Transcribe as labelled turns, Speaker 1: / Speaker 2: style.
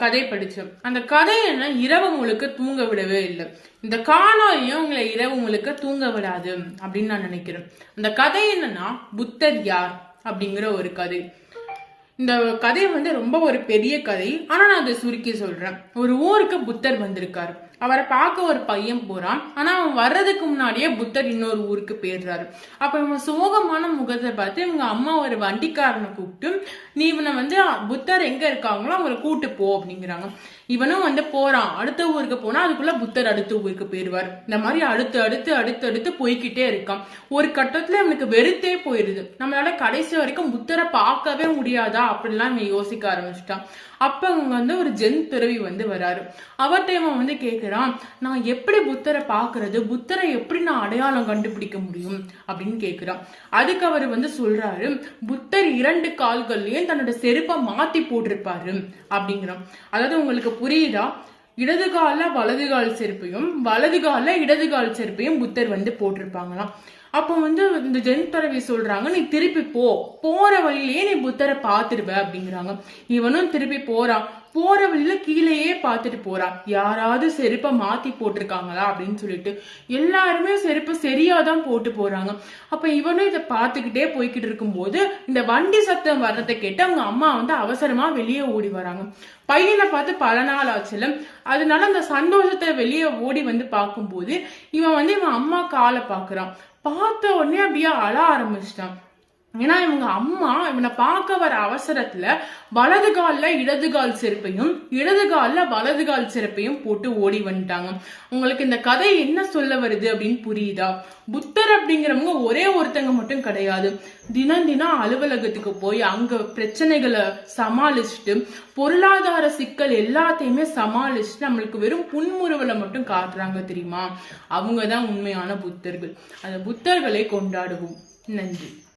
Speaker 1: கதை படிச்சோம். அந்த கதை என்ன, இரவு முழுக்க தூங்க விடவே இல்லை. இந்த காலம் ஏன் உங்களை இரவு முழுக்க தூங்க விடாது அப்படின்னு நான் நினைக்கிறேன். அந்த கதை என்னன்னா, புத்தர் யார் அப்படிங்கிற ஒரு கதை. இந்த கதை ரொம்ப ஒரு பெரிய கதை. ஆனா நான் அதை சுருக்கி சொல்றேன். ஒரு ஊருக்கு புத்தர் வந்திருக்காரு. அவரை பார்க்க ஒரு பையன் போறான். ஆனா அவன் வர்றதுக்கு முன்னாடியே புத்தர் இன்னொரு ஊருக்கு போயிடுறாரு. அப்ப இவன் சோகமான முகத்தை பார்த்து இவங்க அம்மா ஒரு வண்டிக்காரனை கூப்பிட்டு, நீ இவனை புத்தர் எங்க இருக்காங்களோ அவங்களை கூட்டு போ அப்படிங்கிறாங்க. இவனும் போறான். அடுத்த ஊருக்கு போனா அதுக்குள்ள புத்தர் அடுத்த ஊருக்கு போயிடுவார். இந்த மாதிரி அடுத்து அடுத்து அடுத்து அடுத்து போய்கிட்டே இருக்கான். ஒரு கட்டத்துல இவனுக்கு வெறுத்தே போயிருது. நம்மளால கடைசி வரைக்கும் புத்தரை பார்க்கவே முடியாதா அப்படிலாம் இவன் யோசிக்க ஆரம்பிச்சிட்டான். அப்ப அவங்க ஒரு ஜென் துறவி வராரு. அவர்கிட்ட இவன் கேக்குறான், நான் எப்படி புத்தரை பாக்குறது, புத்தரை எப்படி நான் அடையாளம் கண்டுபிடிக்க முடியும் அப்படின்னு கேக்குறான். அதுக்கு அவர் சொல்றாரு, புத்தர் 2 கால்கள்லயும் தன்னோட செருப்பை மாத்தி போட்டிருப்பாரு அப்படிங்கிறான். அதாவது உங்களுக்கு புரியுதா? இடது கால வலது கால் செருப்பையும் வலது கால இடது கால் செருப்பையும் புத்தர் போட்டிருப்பாங்களாம். அப்ப இந்த ஜென் துறவி சொல்றாங்க, நீ திருப்பி போற வழியிலேயே நீ புத்தரை பாத்துருவ அப்படிங்கிறாங்க. இவனும் திருப்பி போறான். போற வழியில கீழேயே பாத்துட்டு போறான். யாராவது செருப்பை மாத்தி போட்டிருக்காங்களா அப்படின்னு சொல்லிட்டு. எல்லாருமே செருப்பு சரியாதான் போட்டு போறாங்க. அப்ப இவனும் இதை பாத்துக்கிட்டே போய்கிட்டு இருக்கும்போது இந்த வண்டி சத்தம் வர்றதை கேட்டு அவங்க அம்மா அவசரமா வெளியே ஓடி வராங்க. பையனை பார்த்து பல நாள் ஆச்சுல, அதனால அந்த சந்தோஷத்தை வெளியே ஓடி பார்க்கும்போது இவன் இவன் அம்மா காலை பாக்குறான். பார்த்த உடனே அப்படியே அழ ஆரம்பிச்சிட்டான். ஏன்னா இவங்க அம்மா இவனை பார்க்க வர அவசரத்துல வலது கால்ல இடது கால் செருப்பையும் இடது கால்ல வலது கால் செருப்பையும் போட்டு ஓடி வந்துட்டாங்க. உங்களுக்கு இந்த கதை என்ன சொல்ல வருது அப்படின்னு புரியுதா? புத்தர் அப்படிங்கிறவங்க ஒரே ஒருத்தங்க மட்டும் கிடையாது. தினம் தினம் அலுவலகத்துக்கு போய் அங்க பிரச்சனைகளை சமாளிச்சுட்டு பொருளாதார சிக்கல் எல்லாத்தையுமே சமாளிச்சுட்டு நம்மளுக்கு வெறும் புன்முறுவலை மட்டும் காட்டுறாங்க தெரியுமா? அவங்கதான் உண்மையான புத்தர்கள். அந்த புத்தர்களை கொண்டாடுவோம். நன்றி.